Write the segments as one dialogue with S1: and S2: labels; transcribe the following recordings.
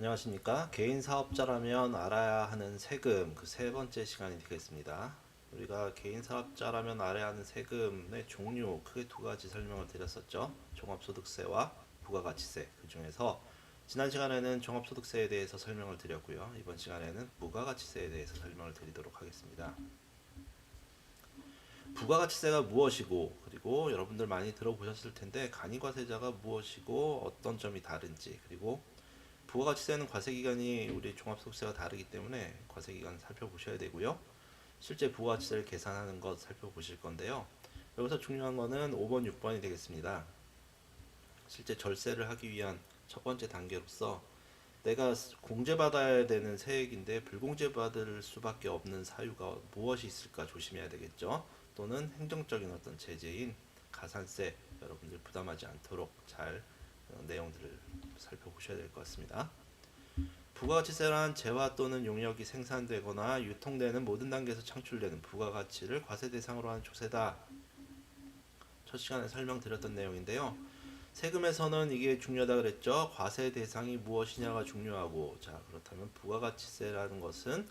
S1: 안녕하십니까. 개인 사업자라면 알아야 하는 세금 그 세 번째 시간이 되겠습니다. 우리가 개인 사업자라면 알아야 하는 세금의 종류 크게 두 가지 설명을 드렸었죠. 종합소득세와 부가가치세. 그 중에서 지난 시간에는 종합소득세에 대해서 설명을 드렸고요. 이번 시간에는 부가가치세에 대해서 설명을 드리도록 하겠습니다. 부가가치세가 무엇이고, 그리고 여러분들 많이 들어보셨을 텐데 간이과세자가 무엇이고 어떤 점이 다른지, 그리고 부가가치세는 과세기간이 우리 종합소득세와 다르기 때문에 과세기간 살펴보셔야 되고요. 실제 부가가치세를 계산하는 것 살펴보실 건데요. 여기서 중요한 거는 5번, 6번이 되겠습니다. 실제 절세를 하기 위한 첫 번째 단계로서 내가 공제받아야 되는 세액인데 불공제받을 수밖에 없는 사유가 무엇이 있을까 조심해야 되겠죠. 또는 행정적인 어떤 제재인 가산세, 여러분들 부담하지 않도록 잘 내용들을 살펴보셔야 될 것 같습니다. 부가가치세란 재화 또는 용역이 생산되거나 유통되는 모든 단계에서 창출되는 부가가치를 과세 대상으로 하는 조세다. 첫 시간에 설명드렸던 내용인데요. 세금에서는 이게 중요하다 그랬죠. 과세 대상이 무엇이냐가 중요하고, 자 그렇다면 부가가치세라는 것은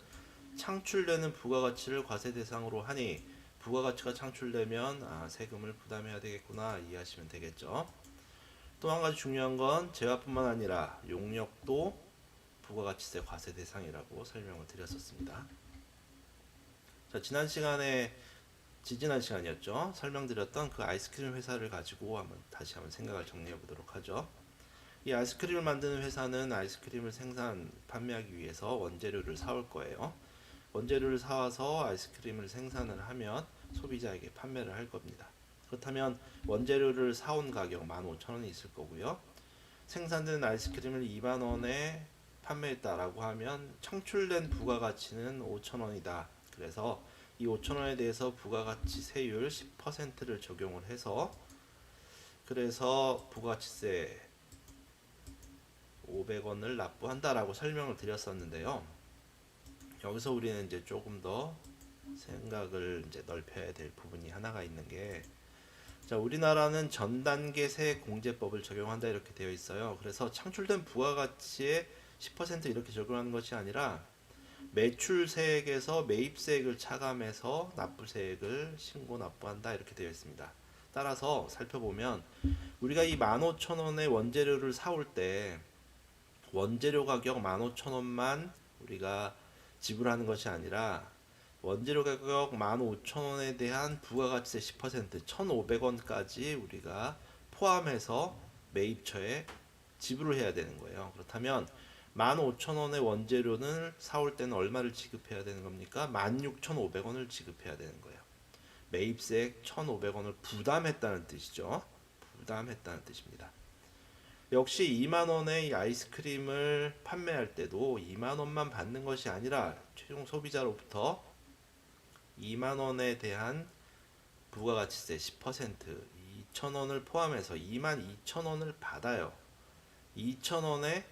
S1: 창출되는 부가가치를 과세 대상으로 하니 부가가치가 창출되면 세금을 부담해야 되겠구나 이해하시면 되겠죠. 또 한 가지 중요한 건 재화뿐만 아니라 용역도 부가가치세 과세 대상이라고 설명을 드렸었습니다. 자, 지지난 시간이었죠. 설명드렸던 그 아이스크림 회사를 가지고 다시 한번 생각을 정리해 보도록 하죠. 이 아이스크림을 만드는 회사는 아이스크림을 판매하기 위해서 원재료를 사올 거예요. 원재료를 사와서 아이스크림을 생산을 하면 소비자에게 판매를 할 겁니다. 그렇다면 원재료를 사온 가격 15,000원이 있을 거고요. 생산된 아이스크림을 2만원에 판매했다라고 하면 창출된 부가가치는 5,000원이다. 그래서 이 5,000원에 대해서 부가가치 세율 10%를 적용을 해서 그래서 부가가치세 500원을 납부한다라고 설명을 드렸었는데요. 여기서 우리는 이제 조금 더 생각을 이제 넓혀야 될 부분이 하나가 있는 게, 자, 우리나라는 전단계 세액공제법을 적용한다 이렇게 되어 있어요. 그래서 창출된 부가가치에 10% 이렇게 적용하는 것이 아니라 매출세액에서 매입세액을 차감해서 납부세액을 신고 납부한다 이렇게 되어 있습니다. 따라서 살펴보면 우리가 이 15,000원의 원재료를 사올 때 원재료 가격 15,000원만 우리가 지불하는 것이 아니라 원재료 가격 15,000원에 대한 부가가치세 10% 1,500원까지 우리가 포함해서 매입처에 지불을 해야 되는 거예요. 그렇다면 15,000원의 원재료는 사올 때는 얼마를 지급해야 되는 겁니까? 16,500원을 지급해야 되는 거예요. 매입세액 1,500원을 부담했다는 뜻이죠. 부담했다는 뜻입니다. 역시 2만원의 아이스크림을 판매할 때도 2만원만 받는 것이 아니라 최종 소비자로부터 2만원에 대한 부가가치세 10% 2,000원을 포함해서 22,000원을 받아요. 2,000원의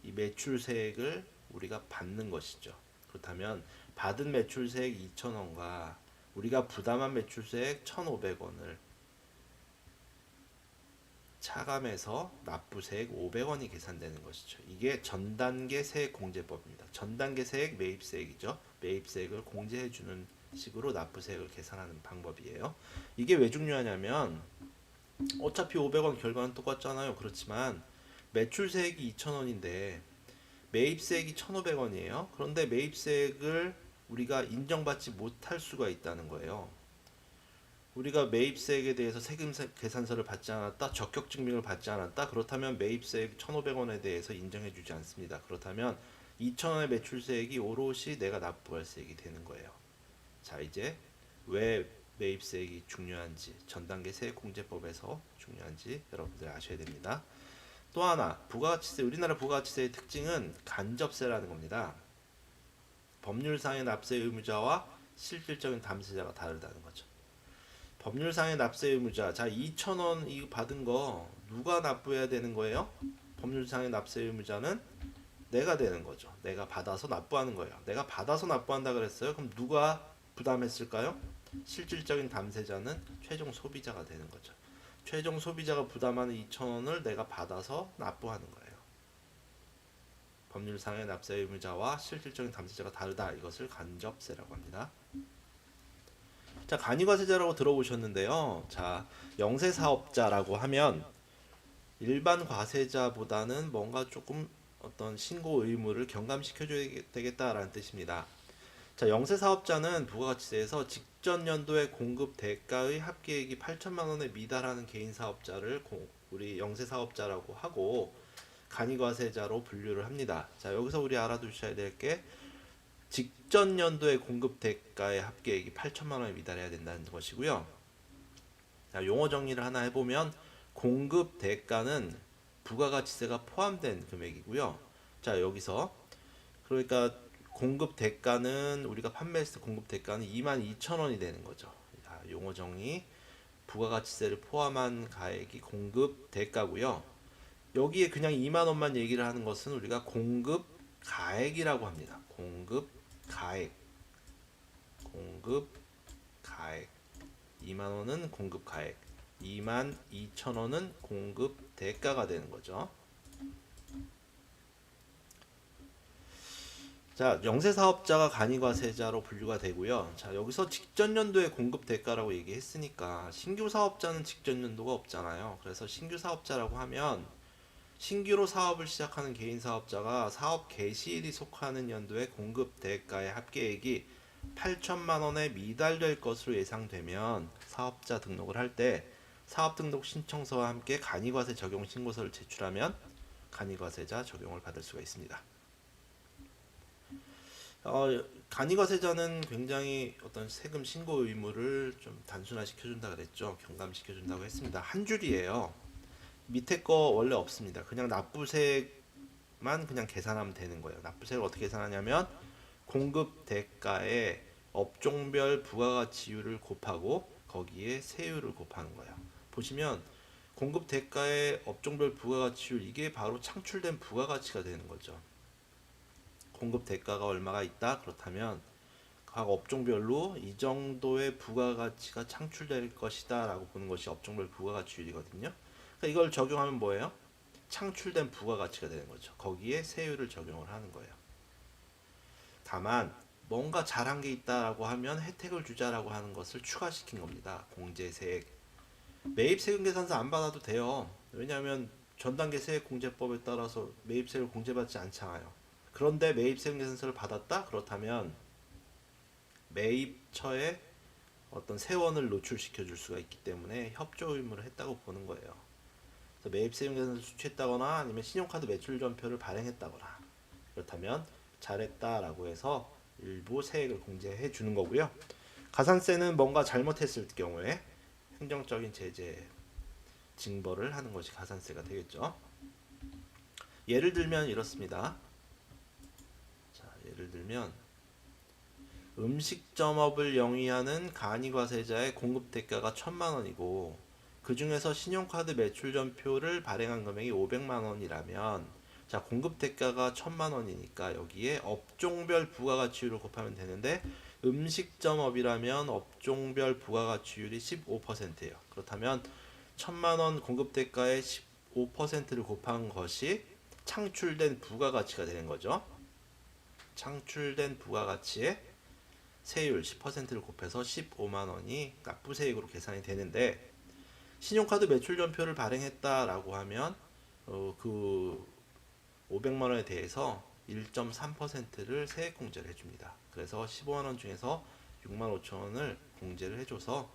S1: 이 매출세액을 우리가 받는 것이죠. 그렇다면 받은 매출세액 2,000원과 우리가 부담한 매출세액 1,500원을 차감해서 납부세액 500원이 계산되는 것이죠. 이게 전단계 세액공제법입니다. 전단계 세액 매입세액이죠. 매입세액을 공제해주는 식으로 납부세액을 계산하는 방법이에요. 이게 왜 중요하냐면 어차피 500원 결과는 똑같잖아요. 그렇지만 매출세액이 2,000원인데 매입세액이 1,500원이에요. 그런데 매입세액을 우리가 인정받지 못할 수가 있다는 거예요. 우리가 매입세액에 대해서 세금 계산서를 받지 않았다, 적격 증명을 받지 않았다. 그렇다면 매입세액 1,500원에 대해서 인정해주지 않습니다. 그렇다면 2,000원의 매출세액이 오롯이 내가 납부할 세액이 되는 거예요. 자, 이제 왜 매입세액이 중요한지, 전단계 세액공제법에서 중요한지 여러분들 아셔야 됩니다. 또 하나, 부가가치세, 우리나라 부가가치세의 특징은 간접세라는 겁니다. 법률상의 납세 의무자와 실질적인 담세자가 다르다는 거죠. 법률상의 납세 의무자, 자 2,000원 이거 받은 거 누가 납부해야 되는 거예요? 법률상의 납세 의무자는 내가 되는 거죠. 내가 받아서 납부하는 거예요. 내가 받아서 납부한다 그랬어요. 그럼 누가 부담했을까요? 실질적인 담세자는 최종 소비자가 되는 거죠. 최종 소비자가 부담하는 2,000원을 내가 받아서 납부하는 거예요. 법률상의 납세 의무자와 실질적인 담세자가 다르다. 이것을 간접세라고 합니다. 자, 간이과세자라고 들어보셨는데요. 자, 영세사업자라고 하면 일반 과세자보다는 뭔가 조금 어떤 신고 의무를 경감시켜줘야 되겠다라는 뜻입니다. 자, 영세사업자는 부가가치세에서 직전 연도의 공급 대가의 합계액이 8천만 원에 미달하는 개인 사업자를 우리 영세사업자라고 하고 간이과세자로 분류를 합니다. 자, 여기서 우리 알아두셔야 될 게 직전 연도의 공급 대가의 합계액이 8천만 원에 미달해야 된다는 것이고요. 자, 용어 정리를 하나 해보면 공급 대가는 부가가치세가 포함된 금액이고요. 자, 여기서 그러니까 공급 대가는 우리가 판매했을 때 공급 대가는 22,000원이 되는 거죠. 자, 용어 정리. 부가가치세를 포함한 가액이 공급 대가고요. 여기에 그냥 2만 원만 얘기를 하는 것은 우리가 공급 가액이라고 합니다. 공급 가액. 공급 가액. 2만 원은 공급 가액. 22,000원은 공급 대가가 되는 거죠. 자, 영세사업자가 간이과세자로 분류가 되고요. 자, 여기서 직전 연도의 공급 대가라고 얘기했으니까 신규 사업자는 직전 연도가 없잖아요. 그래서 신규 사업자라고 하면 신규로 사업을 시작하는 개인 사업자가 사업 개시일이 속하는 연도의 공급 대가의 합계액이 8천만 원에 미달될 것으로 예상되면 사업자 등록을 할 때 사업 등록 신청서와 함께 간이과세 적용 신고서를 제출하면 간이과세자 적용을 받을 수가 있습니다. 간이과세자는 굉장히 어떤 세금 신고 의무를 좀 단순화시켜준다 그랬죠. 경감시켜준다고 했습니다. 한 줄이에요. 밑에 거 원래 없습니다. 그냥 납부세만 그냥 계산하면 되는 거예요. 납부세를 어떻게 계산하냐면 공급 대가에 업종별 부가가치율을 곱하고 거기에 세율을 곱하는 거예요. 보시면 공급 대가의 업종별 부가가치율 이게 바로 창출된 부가가치가 되는 거죠. 공급 대가가 얼마가 있다? 그렇다면 각 업종별로 이 정도의 부가가치가 창출될 것이다 라고 보는 것이 업종별 부가가치율이거든요. 그러니까 이걸 적용하면 뭐예요? 창출된 부가가치가 되는 거죠. 거기에 세율을 적용을 하는 거예요. 다만 뭔가 잘한 게 있다라고 하면 혜택을 주자라고 하는 것을 추가시킨 겁니다. 공제세액. 매입세금 계산서 안 받아도 돼요. 왜냐하면 전단계 세액공제법에 따라서 매입세를 공제받지 않잖아요. 그런데 매입세금 계산서를 받았다? 그렇다면 매입처에 어떤 세원을 노출시켜 줄 수가 있기 때문에 협조 의무를 했다고 보는 거예요. 그래서 매입세금 계산서 수취했다거나 아니면 신용카드 매출전표를 발행했다거나 그렇다면 잘했다라고 해서 일부 세액을 공제해 주는 거고요. 가산세는 뭔가 잘못했을 경우에 행정적인 제재, 징벌을 하는 것이 가산세가 되겠죠. 예를 들면 이렇습니다. 자, 예를 들면 음식점업을 영위하는 간이과세자의 공급 대가가 1,000만 원이고 그 중에서 신용카드 매출전표를 발행한 금액이 500만 원이라면 자, 공급 대가가 1,000만 원이니까 여기에 업종별 부가가치율을 곱하면 되는데 음식점업이라면 업종별 부가가치율이 15%예요. 그렇다면 1,000만 원 공급 대가의 15%를 곱한 것이 창출된 부가가치가 되는 거죠. 창출된 부가가치에 세율 10%를 곱해서 15만 원이 납부세액으로 계산이 되는데 신용카드 매출전표를 발행했다라고 하면 그 500만 원에 대해서 1.3%를 세액 공제를 해줍니다. 그래서 15만 원 중에서 6만 5천 원을 공제를 해줘서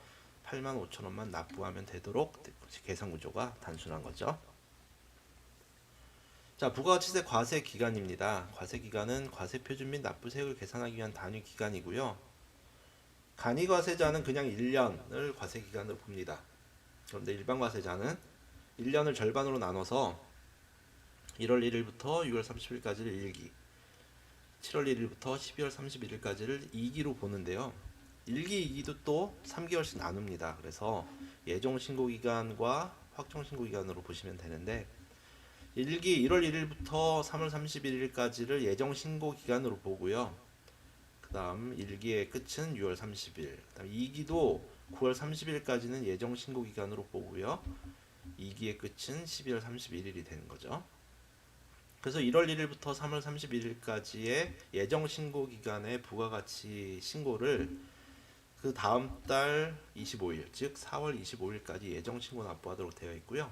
S1: 8만 5천 원만 납부하면 되도록 계산 구조가 단순한 거죠. 자, 부가가치세 과세 기간입니다. 과세 기간은 과세 표준 및 납부세액을 계산하기 위한 단위 기간이고요. 간이과세자는 그냥 1년을 과세 기간으로 봅니다. 그런데 일반 과세자는 1년을 절반으로 나눠서 1월 1일부터 6월 30일까지를 1기, 7월 1일부터 12월 31일까지를 2기로 보는데요. 1기, 2기도 또 3개월씩 나눕니다. 그래서 예정 신고 기간과 확정 신고 기간으로 보시면 되는데 1기 1월 1일부터 3월 31일까지를 예정 신고 기간으로 보고요. 그 다음 1기의 끝은 6월 30일, 그 다음 2기도 9월 30일까지는 예정 신고 기간으로 보고요. 2기의 끝은 12월 31일이 되는 거죠. 그래서 1월 1일부터 3월 31일까지의 예정 신고 기간의 부가가치 신고를 그 다음 달 25일, 즉 4월 25일까지 예정 신고 납부하도록 되어 있고요.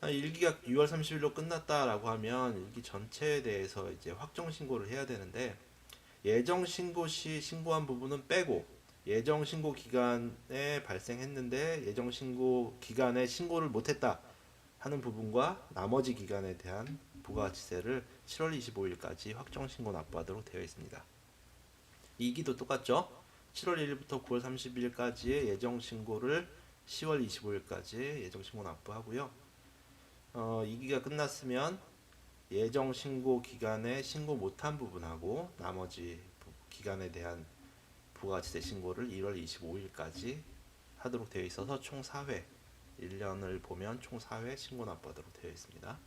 S1: 일기가 6월 30일로 끝났다라고 하면 일기 전체에 대해서 이제 확정 신고를 해야 되는데, 예정 신고 시 신고한 부분은 빼고 예정 신고 기간에 발생했는데 예정 신고 기간에 신고를 못했다 하는 부분과 나머지 기간에 대한 부가가치세를 7월 25일까지 확정 신고 납부하도록 되어 있습니다. 이기도 똑같죠. 7월 1일부터 9월 30일까지의 예정 신고를 10월 25일까지 예정 신고 납부하고요. 이기가 끝났으면 예정 신고 기간에 신고 못한 부분하고 나머지 기간에 대한 부가가치세 신고를 1월 25일까지 하도록 되어 있어서 총 4회, 1년을 보면 총 4회 신고 납부하도록 되어 있습니다.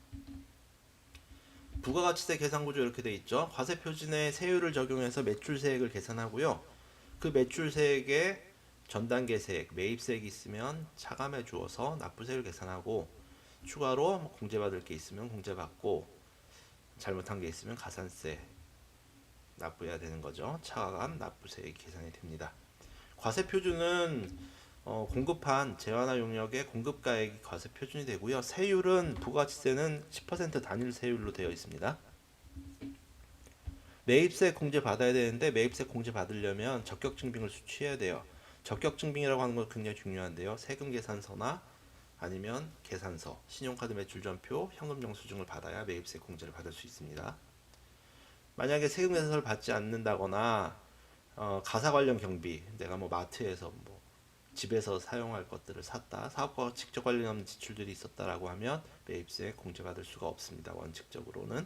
S1: 부가가치세 계산 구조 이렇게 되어 있죠. 과세 표준의 세율을 적용해서 매출세액을 계산하고요. 그 매출세액에 전단계세액, 매입세액이 있으면 차감해 주어서 납부세를 계산하고, 추가로 공제받을 게 있으면 공제받고, 잘못한 게 있으면 가산세 납부해야 되는 거죠. 차감 납부세액이 계산이 됩니다. 과세 표준은 공급한 재화나 용역의 공급가액이 과세 표준이 되고요. 세율은 부가가치세는 10% 단일 세율로 되어 있습니다. 매입세 공제 받아야 되는데 매입세 공제 받으려면 적격 증빙을 수취해야 돼요. 적격 증빙이라고 하는 건 굉장히 중요한데요. 세금 계산서나 아니면 계산서, 신용카드 매출전표, 현금 영수증을 받아야 매입세 공제를 받을 수 있습니다. 만약에 세금 계산서를 받지 않는다거나 가사 관련 경비, 내가 뭐 마트에서 뭐 집에서 사용할 것들을 샀다, 사업과 직접 관련 없는 지출들이 있었다라고 하면 매입세 공제받을 수가 없습니다. 원칙적으로는.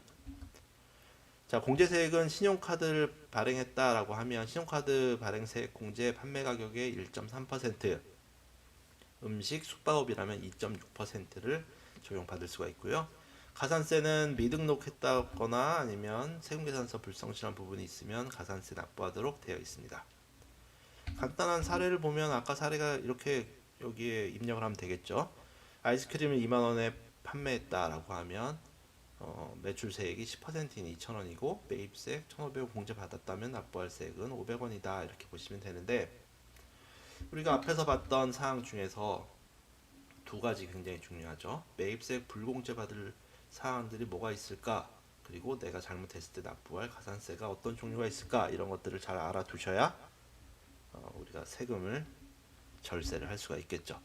S1: 자, 공제세액은 신용카드를 발행했다라고 하면 신용카드 발행세액 공제 판매 가격의 1.3%, 음식, 숙박업이라면 2.6%를 적용받을 수가 있고요. 가산세는 미등록했다거나 아니면 세금계산서 불성실한 부분이 있으면 가산세 납부하도록 되어 있습니다. 간단한 사례를 보면 아까 사례가 이렇게 여기에 입력을 하면 되겠죠. 아이스크림을 2만원에 판매했다라고 하면 매출세액이 10%인 2,000원이고 매입세 1,500원 공제받았다면 납부할 세액은 500원이다 이렇게 보시면 되는데, 우리가 앞에서 봤던 사항 중에서 두 가지 굉장히 중요하죠. 매입세 불공제 받을 사항들이 뭐가 있을까? 그리고 내가 잘못했을 때 납부할 가산세가 어떤 종류가 있을까? 이런 것들을 잘 알아두셔야 우리가 세금을 절세를 할 수가 있겠죠.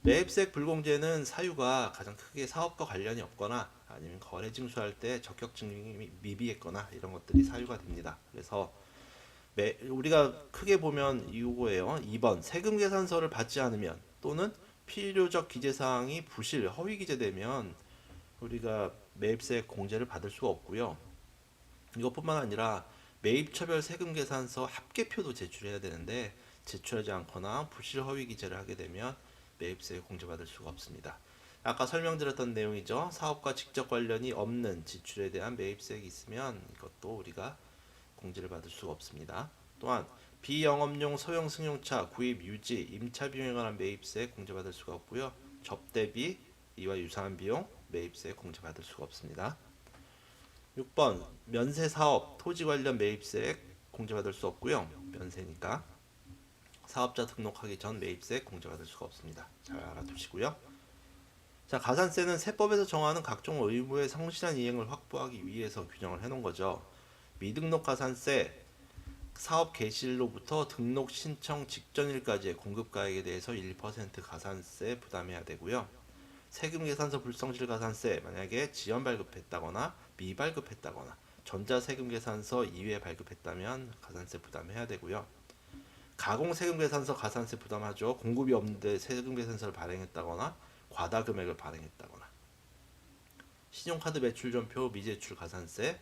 S1: 매입세액 불공제는 사유가 가장 크게 사업과 관련이 없거나 아니면 거래 징수할 때 적격 증빙이 미비했거나 이런 것들이 사유가 됩니다. 그래서 우리가 크게 보면 이거예요. 2번 세금 계산서를 받지 않으면 또는 필요적 기재사항이 부실, 허위 기재되면 우리가 매입세 공제를 받을 수가 없고요. 이것뿐만 아니라 매입처별 세금 계산서 합계표도 제출해야 되는데 제출하지 않거나 부실 허위 기재를 하게 되면 매입세 공제받을 수가 없습니다. 아까 설명드렸던 내용이죠. 사업과 직접 관련이 없는 지출에 대한 매입세액이 있으면 이것도 우리가 공제를 받을 수가 없습니다. 또한 비영업용 소형 승용차 구입 유지 임차 비용에 관한 매입세 공제받을 수가 없고요. 접대비 이와 유사한 비용 매입세 공제받을 수가 없습니다. 6번 면세 사업 토지 관련 매입세 공제받을 수 없고요. 면세니까 사업자 등록하기 전 매입세 공제받을 수가 없습니다. 잘 알아두시고요. 자, 가산세는 세법에서 정하는 각종 의무의 성실한 이행을 확보하기 위해서 규정을 해놓은 거죠. 미등록 가산세, 사업 개시일로부터 등록 신청 직전일까지의 공급가액에 대해서 1% 가산세 부담해야 되고요. 세금 계산서 불성실 가산세, 만약에 지연 발급했다거나 미발급했다거나 전자세금 계산서 이외에 발급했다면 가산세 부담해야 되고요. 가공 세금 계산서 가산세 부담하죠. 공급이 없는데 세금 계산서를 발행했다거나 과다 금액을 발행했다거나. 신용카드 매출전표 미제출 가산세,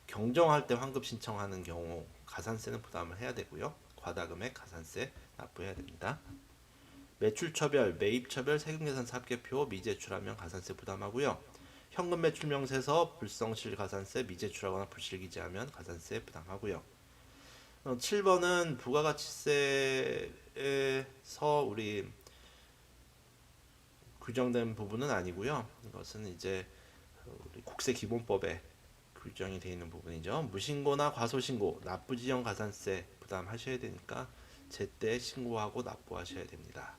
S1: 경정할 때 환급 신청하는 경우 가산세는 부담을 해야 되고요. 과다 금액 가산세 납부해야 됩니다. 매출처별, 매입처별 세금계산서 합계표 미제출하면 가산세 부담하고요. 현금 매출 명세서 불성실 가산세 미제출하거나 불실기재하면 가산세 부담하고요. 7번은 부가가치세에서 우리 규정된 부분은 아니고요. 이것은 이제 우리 국세기본법에 규정이 되어 있는 부분이죠. 무신고나 과소신고, 납부지정 가산세 부담하셔야 되니까 제때 신고하고 납부하셔야 됩니다.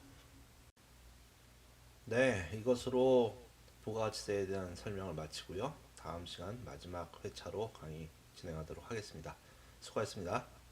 S1: 네, 이것으로 부가가치세에 대한 설명을 마치고요. 다음 시간 마지막 회차로 강의 진행하도록 하겠습니다. 수고하셨습니다.